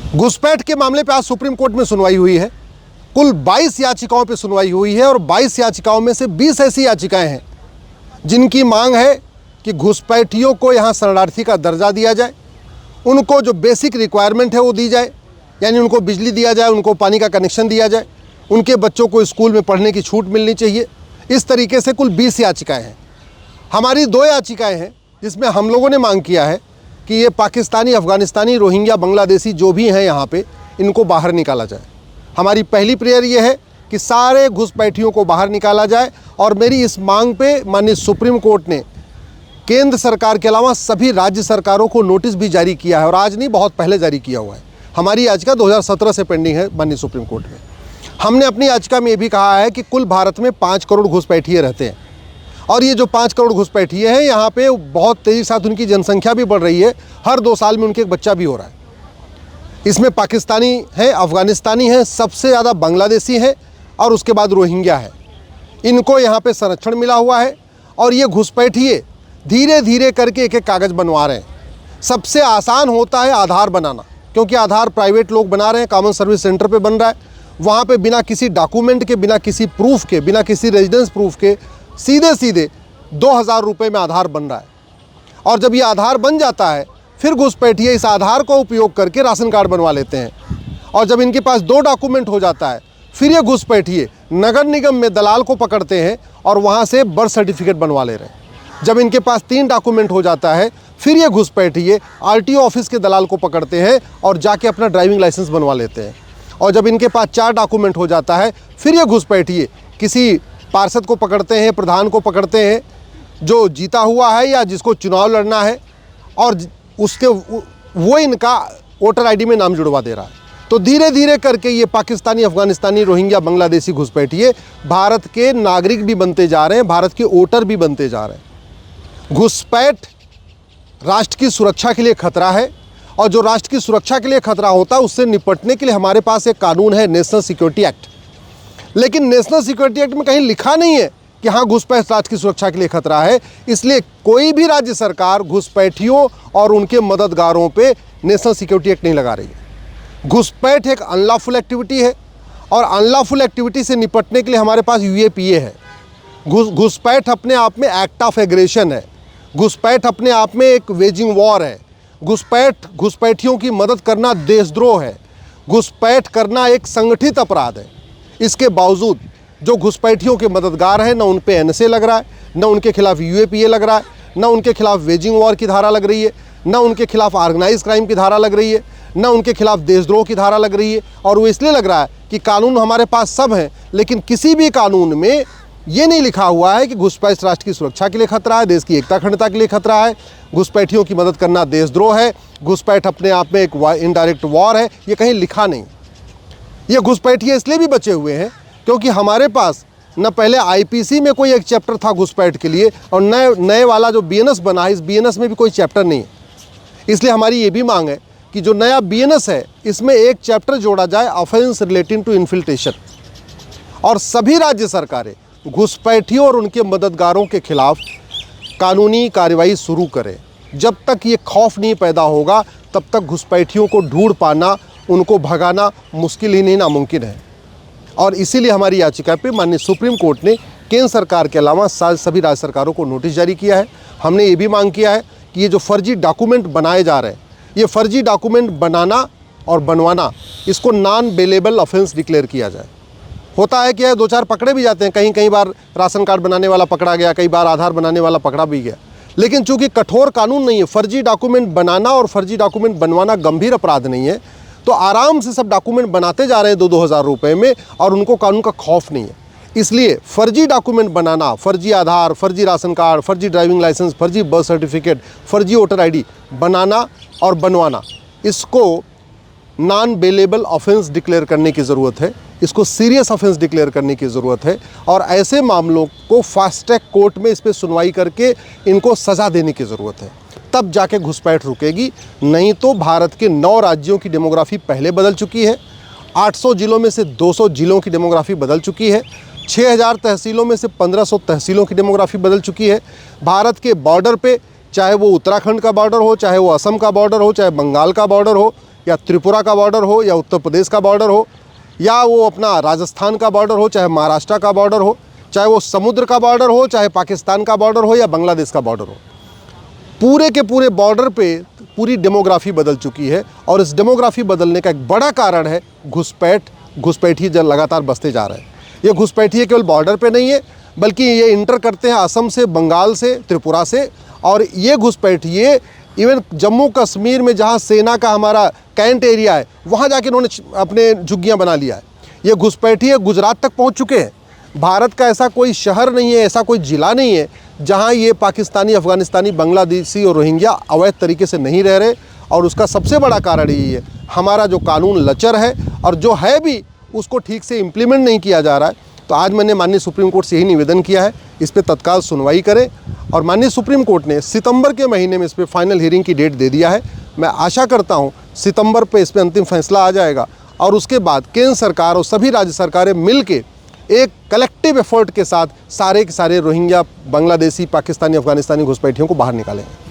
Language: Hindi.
घुसपैठ के मामले पे आज सुप्रीम कोर्ट में सुनवाई हुई है। कुल 22 याचिकाओं पे सुनवाई हुई है और 22 याचिकाओं में से 20 ऐसी याचिकाएं हैं जिनकी मांग है कि घुसपैठियों को यहाँ शरणार्थी का दर्जा दिया जाए, उनको जो बेसिक रिक्वायरमेंट है वो दी जाए, यानी उनको बिजली दिया जाए, उनको पानी का कनेक्शन दिया जाए, उनके बच्चों को स्कूल में पढ़ने की छूट मिलनी चाहिए। इस तरीके से कुल 20 याचिकाएँ हैं। हमारी 2 याचिकाएँ हैं जिसमें हम लोगों ने मांग किया है कि ये पाकिस्तानी, अफ़गानिस्तानी, रोहिंग्या, बांग्लादेशी जो भी हैं यहाँ पे, इनको बाहर निकाला जाए। हमारी पहली प्रेयर ये है कि सारे घुसपैठियों को बाहर निकाला जाए और मेरी इस मांग पे माननीय सुप्रीम कोर्ट ने केंद्र सरकार के अलावा सभी राज्य सरकारों को नोटिस भी जारी किया है और आज नहीं, बहुत पहले जारी किया हुआ है। हमारी याचिका 2017 से पेंडिंग है माननीय सुप्रीम कोर्ट में। हमने अपनी याचिका में ये भी कहा है कि कुल भारत में 5 करोड़ घुसपैठिए रहते हैं और ये जो 5 करोड़ घुसपैठिए हैं यहाँ पे बहुत तेज़ी के साथ उनकी जनसंख्या भी बढ़ रही है। हर 2 साल में उनके एक बच्चा भी हो रहा है। इसमें पाकिस्तानी है, अफ़गानिस्तानी है, सबसे ज़्यादा बांग्लादेशी है और उसके बाद रोहिंग्या है। इनको यहाँ पे संरक्षण मिला हुआ है और ये घुसपैठिए धीरे धीरे करके एक एक कागज़ बनवा रहे हैं। सबसे आसान होता है आधार बनाना, क्योंकि आधार प्राइवेट लोग बना रहे हैं, कॉमन सर्विस सेंटर पे बन रहा है। वहाँ पे बिना किसी डॉक्यूमेंट के, बिना किसी प्रूफ के, बिना किसी रेजिडेंस प्रूफ के सीधे सीधे 2000 रुपये में आधार बन रहा है। और जब ये आधार बन जाता है फिर घुसपैठिए इस आधार को उपयोग करके राशन कार्ड बनवा लेते हैं और जब इनके पास 2 डॉक्यूमेंट हो जाता है फिर ये घुसपैठिए नगर निगम में दलाल को पकड़ते हैं और वहाँ से बर्थ सर्टिफिकेट बनवा ले रहे हैं। जब इनके पास 3 डॉक्यूमेंट हो जाता है फिर ये घुसपैठिए आरटीओ ऑफिस के दलाल को पकड़ते हैं और जाके अपना ड्राइविंग लाइसेंस बनवा लेते हैं। और जब इनके पास 4 डॉक्यूमेंट हो जाता है फिर ये घुसपैठिए किसी पार्षद को पकड़ते हैं, प्रधान को पकड़ते हैं जो जीता हुआ है या जिसको चुनाव लड़ना है और उसके वो इनका वोटर आईडी में नाम जुड़वा दे रहा है। तो धीरे धीरे करके ये पाकिस्तानी, अफ़गानिस्तानी, रोहिंग्या, बांग्लादेशी घुसपैठिए भारत के नागरिक भी बनते जा रहे हैं, भारत के वोटर भी बनते जा रहे हैं। घुसपैठ राष्ट्र की सुरक्षा के लिए खतरा है और जो राष्ट्र की सुरक्षा के लिए खतरा होता है उससे निपटने के लिए हमारे पास एक कानून है, नेशनल सिक्योरिटी एक्ट। लेकिन नेशनल सिक्योरिटी एक्ट में कहीं लिखा नहीं है कि हाँ घुसपैठ राष्ट्र की सुरक्षा के लिए खतरा है। इसलिए कोई भी राज्य सरकार घुसपैठियों और उनके मददगारों पे नेशनल सिक्योरिटी एक्ट नहीं लगा रही है। घुसपैठ एक अनलॉफुल एक्टिविटी है और अनलॉफुल एक्टिविटी से निपटने के लिए हमारे पास यूएपीए है। घुसपैठ अपने आप में एक्ट ऑफ एग्रेशन है। घुसपैठ अपने आप में एक वेजिंग वॉर है। घुसपैठियों की मदद करना देशद्रोह है। घुसपैठ करना एक संगठित अपराध है। इसके बावजूद जो घुसपैठियों के मददगार हैं, न उन पे एनएसए लग रहा है, न उनके खिलाफ यूएपीए लग रहा है, न उनके खिलाफ वेजिंग वॉर की धारा लग रही है, न उनके खिलाफ ऑर्गेनाइज क्राइम की धारा लग रही है, न उनके खिलाफ देशद्रोह की धारा लग रही है। और वो इसलिए लग रहा है कि कानून हमारे पास सब हैं, लेकिन किसी भी कानून में ये नहीं लिखा हुआ है कि घुसपैठ राष्ट्र की सुरक्षा के लिए खतरा है, देश की एकता अखंडता के लिए खतरा है, घुसपैठियों की मदद करना देशद्रोह है, घुसपैठ अपने आप में एक इनडायरेक्ट वॉर है। ये कहीं लिखा नहीं। ये घुसपैठिए इसलिए भी बचे हुए हैं क्योंकि हमारे पास न पहले आईपीसी में कोई एक चैप्टर था घुसपैठ के लिए और नए वाला जो बीएनएस बना है, इस बीएनएस में भी कोई चैप्टर नहीं है। इसलिए हमारी ये भी मांग है कि जो नया बीएनएस है इसमें एक चैप्टर जोड़ा जाए, ऑफेंस रिलेटिंग टू इन्फिल्ट्रेशन, और सभी राज्य सरकारें घुसपैठियों और उनके मददगारों के खिलाफ कानूनी कार्रवाई शुरू करें। जब तक ये खौफ नहीं पैदा होगा तब तक घुसपैठियों को ढूंढ पाना, उनको भगाना मुश्किल ही नहीं, नामुमकिन है। और इसीलिए हमारी याचिका पे माननीय सुप्रीम कोर्ट ने केंद्र सरकार के अलावा सभी राज्य सरकारों को नोटिस जारी किया है। हमने ये भी मांग किया है कि ये जो फर्जी डॉक्यूमेंट बनाए जा रहे हैं, ये फर्जी डॉक्यूमेंट बनाना और बनवाना, इसको नॉन बेलेबल ऑफेंस डिक्लेयर किया जाए। होता है कि 2-4 पकड़े भी जाते हैं, कई बार राशन कार्ड बनाने वाला पकड़ा गया, कई बार आधार बनाने वाला पकड़ा भी गया। लेकिन चूंकि कठोर कानून नहीं है, फर्जी डॉक्यूमेंट बनाना और फर्जी डॉक्यूमेंट बनवाना गंभीर अपराध नहीं है, तो आराम से सब डॉक्यूमेंट बनाते जा रहे हैं 2-2 हज़ार रुपये में और उनको कानून का खौफ नहीं है। इसलिए फर्जी डॉक्यूमेंट बनाना, फर्जी आधार, फर्जी राशन कार्ड, फर्जी ड्राइविंग लाइसेंस, फर्जी बर्थ सर्टिफिकेट, फर्जी वोटर आईडी बनाना और बनवाना, इसको नॉन बेलेबल ऑफेंस डिक्लेयर करने की ज़रूरत है। इसको सीरियस ऑफेंस डिक्लेयर करने की ज़रूरत है और ऐसे मामलों को फास्ट ट्रैक कोर्ट में इस पर सुनवाई करके इनको सज़ा देने की ज़रूरत है। तब जाके घुसपैठ रुकेगी। नहीं तो भारत के 9 राज्यों की डेमोग्राफी पहले बदल चुकी है। 800 जिलों में से 200 जिलों की डेमोग्राफी बदल चुकी है। 6000 तहसीलों में से 1500 तहसीलों की डेमोग्राफी बदल चुकी है। भारत के बॉर्डर पे, चाहे वो उत्तराखंड का बॉर्डर हो, चाहे वो असम का बॉर्डर हो, चाहे बंगाल का बॉर्डर हो, या त्रिपुरा का बॉर्डर हो, या उत्तर प्रदेश का बॉर्डर हो, या वो अपना राजस्थान का बॉर्डर हो, चाहे महाराष्ट्र का बॉर्डर हो, चाहे वो समुद्र का बॉर्डर हो, चाहे पाकिस्तान का बॉर्डर हो, या बांग्लादेश का बॉर्डर हो, पूरे के पूरे बॉर्डर पे पूरी डेमोग्राफी बदल चुकी है। और इस डेमोग्राफी बदलने का एक बड़ा कारण है घुसपैठी जो लगातार बसते जा रहे हैं। ये घुसपैठी केवल बॉर्डर पे नहीं है, बल्कि ये इंटर करते हैं असम से, बंगाल से, त्रिपुरा से। और ये घुसपैठी इवन जम्मू कश्मीर में जहाँ सेना का हमारा कैंट एरिया है, वहाँ जाके इन्होंने अपने झुग्गियाँ बना लिया है। ये घुसपैठी गुजरात तक पहुँच चुके हैं। भारत का ऐसा कोई शहर नहीं है, ऐसा कोई ज़िला नहीं है जहाँ ये पाकिस्तानी, अफ़गानिस्तानी, बांग्लादेशी और रोहिंग्या अवैध तरीके से नहीं रह रहे। और उसका सबसे बड़ा कारण यही है, हमारा जो कानून लचर है, और जो है भी उसको ठीक से इम्प्लीमेंट नहीं किया जा रहा है। तो आज मैंने माननीय सुप्रीम कोर्ट से यही निवेदन किया है, इस पर तत्काल सुनवाई करें। और माननीय सुप्रीम कोर्ट ने सितंबर के महीने में इस पर फाइनल हियरिंग की डेट दे दिया है। मैं आशा करता हूँ सितंबर पे इस पर अंतिम फैसला आ जाएगा, और उसके बाद केंद्र सरकार और सभी राज्य सरकारें मिल के एक कलेक्टिव एफर्ट के साथ सारे के सारे रोहिंग्या, बांग्लादेशी, पाकिस्तानी, अफगानिस्तानी घुसपैठियों को बाहर निकालेंगे।